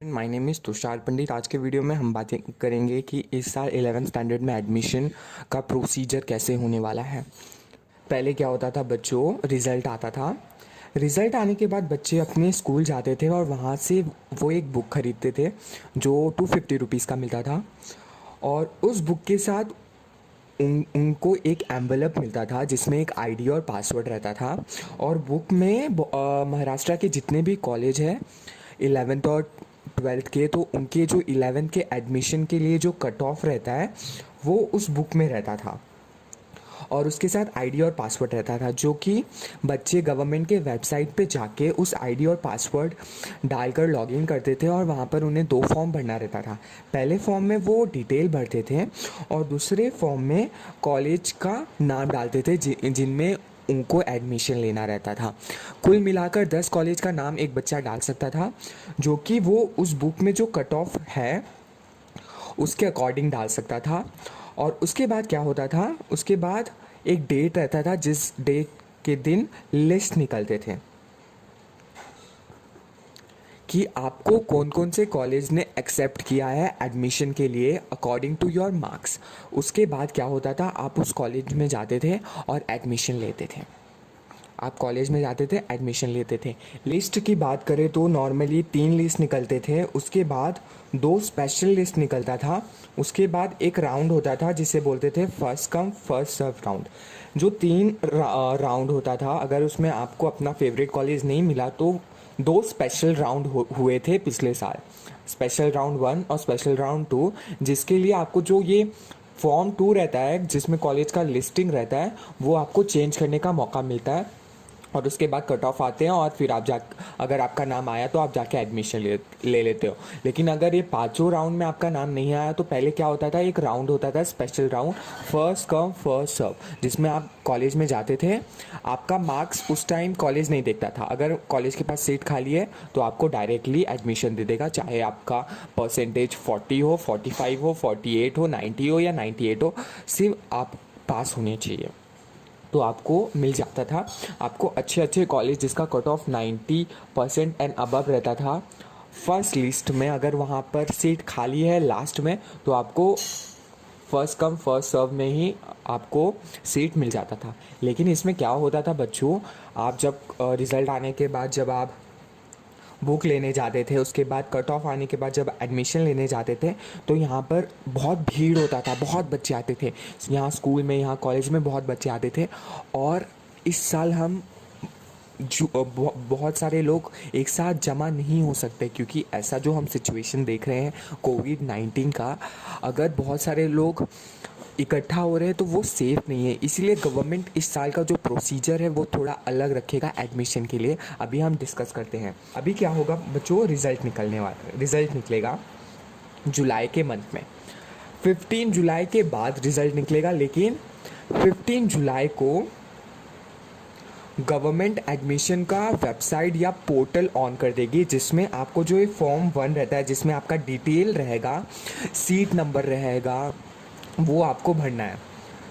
My name is Tushar पंडित। आज के video में हम बातें करेंगे कि इस साल 11th स्टैंडर्ड में एडमिशन का प्रोसीजर कैसे होने वाला है। पहले क्या होता था बच्चों, रिज़ल्ट आता था। रिज़ल्ट आने के बाद बच्चे अपने स्कूल जाते थे और वहाँ से वो एक बुक खरीदते थे जो 250 रुपीज़ का मिलता था। और उस बुक के साथ उनको एक एम्बलप मिलता था जिसमें एक आईडी और पासवर्ड रहता था। और बुक में महाराष्ट्र के जितने भी कॉलेज हैं 11th और 12th के, तो उनके जो 11th के एडमिशन के लिए जो कट ऑफ रहता है वो उस बुक में रहता था। और उसके साथ आईडी और पासवर्ड रहता था जो कि बच्चे गवर्नमेंट के वेबसाइट पे जाके उस आईडी और पासवर्ड डालकर लॉगिन करते थे और वहाँ पर उन्हें 2 फॉर्म भरना रहता था। पहले फॉर्म में वो डिटेल भरते थे और दूसरे फॉर्म में कॉलेज का नाम डालते थे जिनमें उनको एडमिशन लेना रहता था। कुल मिलाकर 10 कॉलेज का नाम एक बच्चा डाल सकता था जो कि वो उस बुक में जो कट ऑफ है उसके अकॉर्डिंग डाल सकता था। और उसके बाद क्या होता था, उसके बाद एक डेट रहता था जिस डेट के दिन लिस्ट निकलते थे कि आपको कौन कौन से कॉलेज ने एक्सेप्ट किया है एडमिशन के लिए अकॉर्डिंग टू योर मार्क्स। उसके बाद क्या होता था, आप उस कॉलेज में जाते थे और एडमिशन लेते थे। आप कॉलेज में जाते थे, एडमिशन लेते थे। लिस्ट की बात करें तो नॉर्मली 3 लिस्ट निकलते थे, उसके बाद 2 स्पेशल लिस्ट निकलता था, उसके बाद एक राउंड होता था जिसे बोलते थे first come first serve round. जो 3 राउंड होता था, अगर उसमें आपको अपना फेवरेट कॉलेज नहीं मिला तो 2 स्पेशल राउंड हुए थे पिछले साल, स्पेशल राउंड 1 और स्पेशल राउंड 2, जिसके लिए आपको जो ये फॉर्म 2 रहता है जिसमें कॉलेज का लिस्टिंग रहता है वो आपको चेंज करने का मौका मिलता है। और उसके बाद कट ऑफ आते हैं और फिर आप अगर आपका नाम आया तो आप जाके एडमिशन ले लेते हो। लेकिन अगर ये 5 राउंड में आपका नाम नहीं आया तो पहले क्या होता था, एक राउंड होता था special round first come first serve, जिसमें आप कॉलेज में जाते थे। आपका मार्क्स उस टाइम कॉलेज नहीं देखता था, अगर कॉलेज के पास सीट खाली है तो आपको डायरेक्टली एडमिशन दे देगा, चाहे आपका परसेंटेज 40 हो, 45 हो, 48 हो, 90 हो या 98 हो, सिर्फ आप पास होने चाहिए तो आपको मिल जाता था। आपको अच्छे अच्छे कॉलेज जिसका कट ऑफ 90% एंड अबव रहता था फर्स्ट लिस्ट में, अगर वहाँ पर सीट खाली है लास्ट में तो आपको फर्स्ट कम फर्स्ट सर्व में ही आपको सीट मिल जाता था। लेकिन इसमें क्या होता था बच्चों, आप जब रिज़ल्ट आने के बाद जब आप बुक लेने जाते थे, उसके बाद कट ऑफ आने के बाद जब एडमिशन लेने जाते थे तो यहाँ पर बहुत भीड़ होता था, बहुत बच्चे आते थे यहाँ स्कूल में, यहाँ कॉलेज में बहुत बच्चे आते थे। और इस साल हम बहुत सारे लोग एक साथ जमा नहीं हो सकते क्योंकि ऐसा जो हम सिचुएशन देख रहे हैं कोविड-19 का, अगर बहुत सारे लोग इकट्ठा हो रहे हैं तो वो सेफ़ नहीं है। इसीलिए गवर्नमेंट इस साल का जो प्रोसीजर है वो थोड़ा अलग रखेगा एडमिशन के लिए। अभी हम डिस्कस करते हैं। अभी क्या होगा बच्चों, रिज़ल्ट निकलेगा जुलाई के मंथ में। 15 जुलाई के बाद रिज़ल्ट निकलेगा, लेकिन 15 जुलाई को गवर्नमेंट एडमिशन का वेबसाइट या पोर्टल ऑन कर देगी जिसमें आपको जो ये फॉर्म 1 रहता है जिसमें आपका डिटेल रहेगा, सीट नंबर रहेगा, वो आपको भरना है।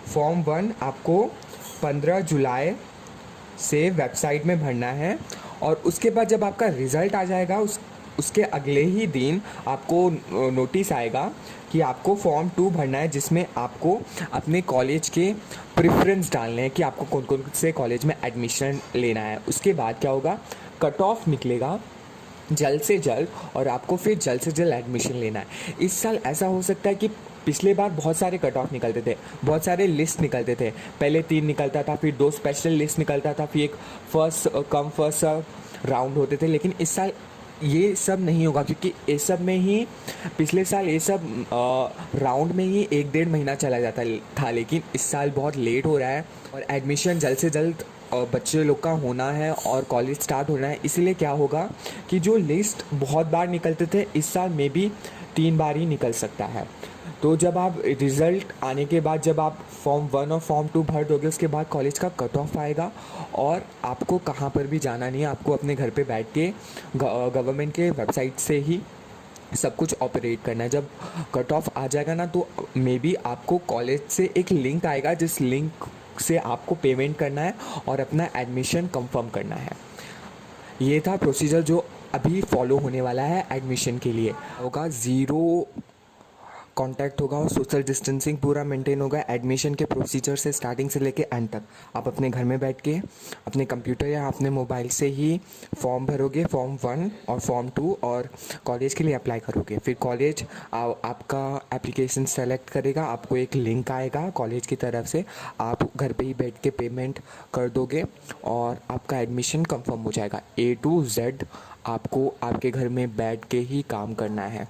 फॉर्म 1 आपको 15 जुलाई से वेबसाइट में भरना है। और उसके बाद जब आपका रिज़ल्ट आ जाएगा उसके अगले ही दिन आपको नोटिस आएगा कि आपको फॉर्म 2 भरना है जिसमें आपको अपने कॉलेज के प्रेफरेंस डालने हैं कि आपको कौन कौन से कॉलेज में एडमिशन लेना है। उसके बाद क्या होगा, कट ऑफ निकलेगा जल्द से जल्द और आपको फिर जल्द से जल्द एडमिशन लेना है। इस साल ऐसा हो सकता है कि पिछले बार बहुत सारे कट ऑफ निकलते थे, बहुत सारे लिस्ट निकलते थे, पहले 3 निकलता था, फिर 2 स्पेशल लिस्ट निकलता था, फिर एक फर्स्ट कम फर्स्ट राउंड होते थे। लेकिन इस साल ये सब नहीं होगा क्योंकि इस सब में ही पिछले साल ये सब राउंड में ही 1-1.5 महीना चला जाता था, लेकिन इस साल बहुत लेट हो रहा है और एडमिशन जल्द से जल्द बच्चे लोग का होना है और कॉलेज स्टार्ट होना है। इसलिए क्या होगा कि जो लिस्ट बहुत बार निकलते थे इस साल में भी 3 बार ही निकल सकता है। तो जब आप रिज़ल्ट आने के बाद जब आप फॉर्म 1 और फॉर्म 2 भर दोगे उसके बाद कॉलेज का कट ऑफ आएगा और आपको कहाँ पर भी जाना नहीं है, आपको अपने घर पे बैठ के गवर्नमेंट के वेबसाइट से ही सब कुछ ऑपरेट करना है। जब कट ऑफ आ जाएगा ना तो मे बी आपको कॉलेज से एक लिंक आएगा जिस लिंक से आपको पेमेंट करना है और अपना एडमिशन कंफर्म करना है। ये था प्रोसीजर जो अभी फॉलो होने वाला है एडमिशन के लिए होगा, ज़ीरो कांटेक्ट होगा और सोशल डिस्टेंसिंग पूरा मेंटेन होगा। एडमिशन के प्रोसीजर से स्टार्टिंग से लेके एंड तक आप अपने घर में बैठ के अपने कंप्यूटर या अपने मोबाइल से ही फॉर्म भरोगे, फॉर्म 1 और फॉर्म 2, और कॉलेज के लिए अप्लाई करोगे। फिर कॉलेज आपका एप्लीकेशन सेलेक्ट करेगा, आपको एक लिंक आएगा कॉलेज की तरफ से, आप घर पे ही बैठ के पेमेंट कर दोगे और आपका एडमिशन कंफर्म हो जाएगा। A to Z आपको आपके घर में बैठ के ही काम करना है।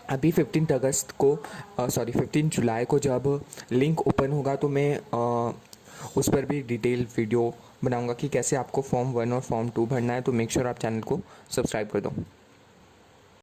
अभी 15 अगस्त को 15 जुलाई को जब लिंक ओपन होगा तो मैं उस पर भी डिटेल वीडियो बनाऊंगा कि कैसे आपको फॉर्म 1 और फॉर्म 2 भरना है। तो मेक श्योर आप चैनल को सब्सक्राइब कर दो।